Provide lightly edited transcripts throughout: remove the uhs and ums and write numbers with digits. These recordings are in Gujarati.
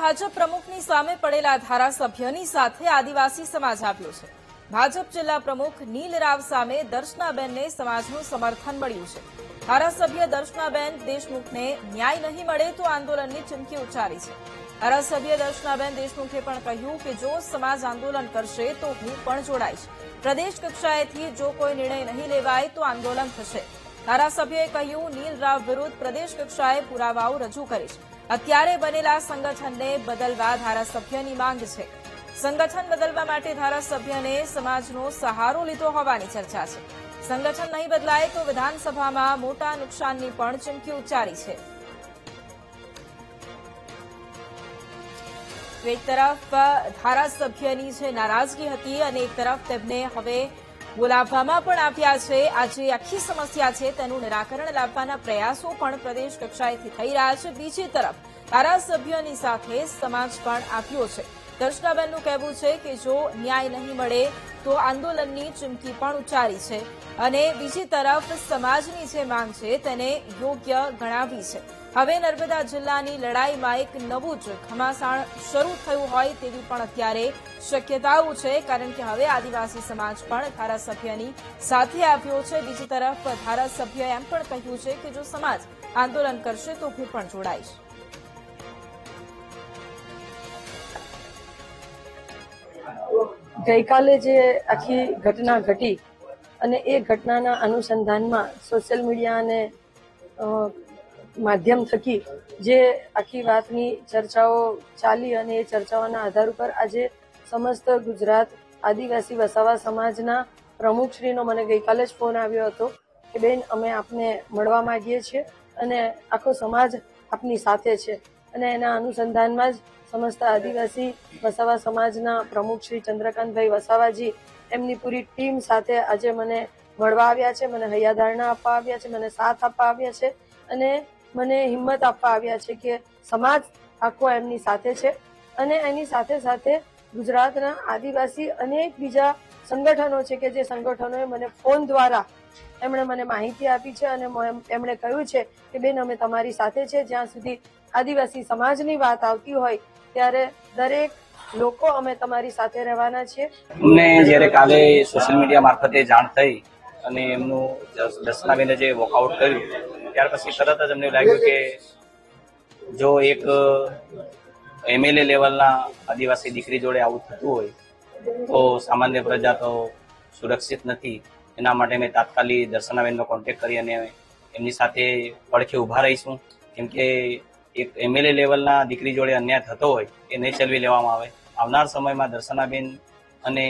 ભાજપ પ્રમુખની સામે પડેલા ધારાસભ્યની સાથે આદિવાસી સમાજ આવ્યો છે। ભાજપ જિલ્લા પ્રમુખ નીલરાવ સામે દર્શનાબેનને સમાજનું સમર્થન મળ્યું છે। ધારાસભ્ય દર્શનાબેન દેશમુખને ન્યાય નહીં મળે તો આંદોલનની ચીમકી ઉચ્ચારી છે। ધારાસભ્ય દર્શનાબેન દેશમુખે પણ કહ્યું કે જો સમાજ આંદોલન કરશે તો હું પણ જોડાઈશ। પ્રદેશ કક્ષાએથી જો કોઈ નિર્ણય નહીં લેવાય તો આંદોલન થશે। ધારાસભ્યએ કહ્યું નીલરાવ વિરુદ્ધ પ્રદેશ કક્ષાએ પુરાવાઓ રજૂ કરીશ। અત્યારે બનેલા સંગઠનને બદલવા ધારાસભ્યની માંગ છે। સંગઠન બદલવા માટે ધારાસભ્યને સમાજનો સહારો લીધો હોવાની ચર્ચા છે। સંગઠન નહીં બદલાય તો વિધાનસભામાં મોટા નુકસાનની પણ ચીમકી ઉચ્ચારી છે। એક તરફ ધારાસભ્યની જે નારાજગી હતી અને એક તરફ તેમને હવે બોલાવવામાં પણ આવ્યા છે। આજે આખી સમસ્યા છે તેનું નિરાકરણ લાવવાના પ્રયાસો પણ પ્રદેશ કક્ષાએથી થઈ રહ્યા છે। બીજી તરફ ધારાસભ્યોની સાથે સમાજ પણ આવ્યો છે। દર્શનાબેનનું કહેવું છે કે જો ન્યાય નહીં મળે તો આંદોલનની ચીમકી પણ ઉચ્ચારી છે અને બીજી તરફ સમાજની જે માંગ છે તેને યોગ્ય ગણાવી છે। હવે નર્મદા જિલ્લાની લડાઈમાં એક નવું જ ઘમાસાણ શરૂ થયું હોય તેવી પણ અત્યારે શક્યતાઓ છે, કારણ કે હવે આદિવાસી સમાજ પણ ધારાસભ્યની સાથે આવ્યો છે। બીજી તરફ ધારાસભ્યએ એમ પણ કહ્યું છે કે જો સમાજ આંદોલન કરશે તો હું પણ જોડાઈશ। ગઈકાલે જે આખી ઘટના ઘટી અને એ ઘટનાના અનુસંધાનમાં સોશિયલ મીડિયા અને માધ્યમ થકી જે આખી વાતની ચર્ચાઓ ચાલી અને એ ચર્ચાઓના આધાર ઉપર આજે સમસ્ત ગુજરાત આદિવાસી વસાવા સમાજના પ્રમુખશ્રીનો મને ગઈકાલે જ ફોન આવ્યો હતો કે બેન અમે આપને મળવા માંગીએ છીએ અને આખો સમાજ આપની સાથે છે અને એના અનુસંધાનમાં જ સમસ્ત આદિવાસી વસાવા સમાજના પ્રમુખ શ્રી ચંદ્રકાંતભાઈ વસાવાજી એમની પૂરી ટીમ સાથે આજે મને મળવા આવ્યા છે, મને હૈયાધારણા આપવા આવ્યા છે, મને સાથ આપવા આવ્યા છે અને મને હિંમત આપવા આવ્યા છે કે સમાજ આખો એમની સાથે છે અને એની સાથે સાથે ગુજરાતના આદિવાસી અનેક બીજા સંગઠનો છે કે જે સંગઠનોએ મને ફોન દ્વારા એમણે મને માહિતી આપી છે અને એમણે કહ્યું છે કે બેન અમે તમારી સાથે છે। જ્યાં સુધી આદિવાસી સમાજની વાત આવતી હોય ત્યારે દરેક લોકો અમે તમારી સાથે રહેવાના છીએ। અમને જ્યારે કાલે સોશિયલ મીડિયા મારફતે જાણ થઈ અને એમનું દર્શનાબેને જે વોકઆઉટ કર્યું ત્યાર પછી તરત જ અમને લાગ્યું કે જો એક એમએલએ લેવલના આદિવાસી દીકરી જોડે આવું થતું હોય તો સામાન્ય પ્રજા તો સુરક્ષિત નથી। એના માટે મેં તાત્કાલિક દર્શનાબેનનો કોન્ટેક્ટ કરી અને એમની સાથે પડખે ઉભા રહીશું, કેમ કે એક એમએલએ લેવલના દીકરી જોડે અન્યાય થતો હોય એ નહીં ચલવી લેવામાં આવે। આવનાર સમયમાં દર્શનાબેન અને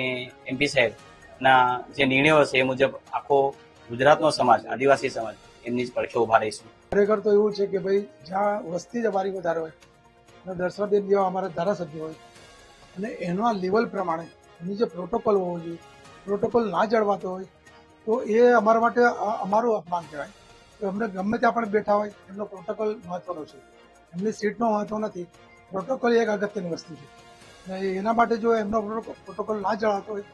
એમપી સાહેબના જે નિર્ણયો છે એ મુજબ આખો ગુજરાતનો સમાજ આદિવાસી સમાજ એમની જ પડખે ઉભા રહીશું। ખરેખર તો એવું છે કે ભાઈ જ્યાં વસ્તી જ અમારી વધારે હોય અને દર્શનાબેન જેવા અમારા ધારાસભ્ય હોય અને એના લેવલ પ્રમાણે એની જે પ્રોટોકોલ હોવો જોઈએ પ્રોટોકોલ ના જળવાતો હોય તો એ અમારા માટે અમારું અપમાન કહેવાય। તો અમને ગમે ત્યાં પણ બેઠા હોય એમનો પ્રોટોકોલ મહત્વનો છે, એમની સીટનો મહત્વ નથી। પ્રોટોકોલ એક અગત્યની વસ્તુ છે અને એના માટે જો એમનો પ્રોટોકોલ ના જળવાતો હોય